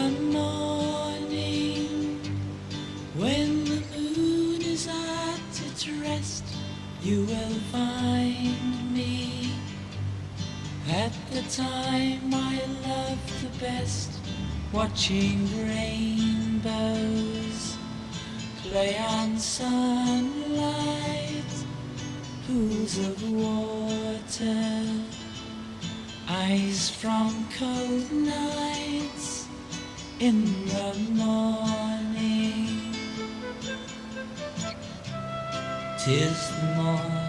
the morning, when the moon is at its rest, you will find me at the time I love the best, watching rainbows play on sunlight, pools of water, ice from cold nights in the morning. 'Tis the morning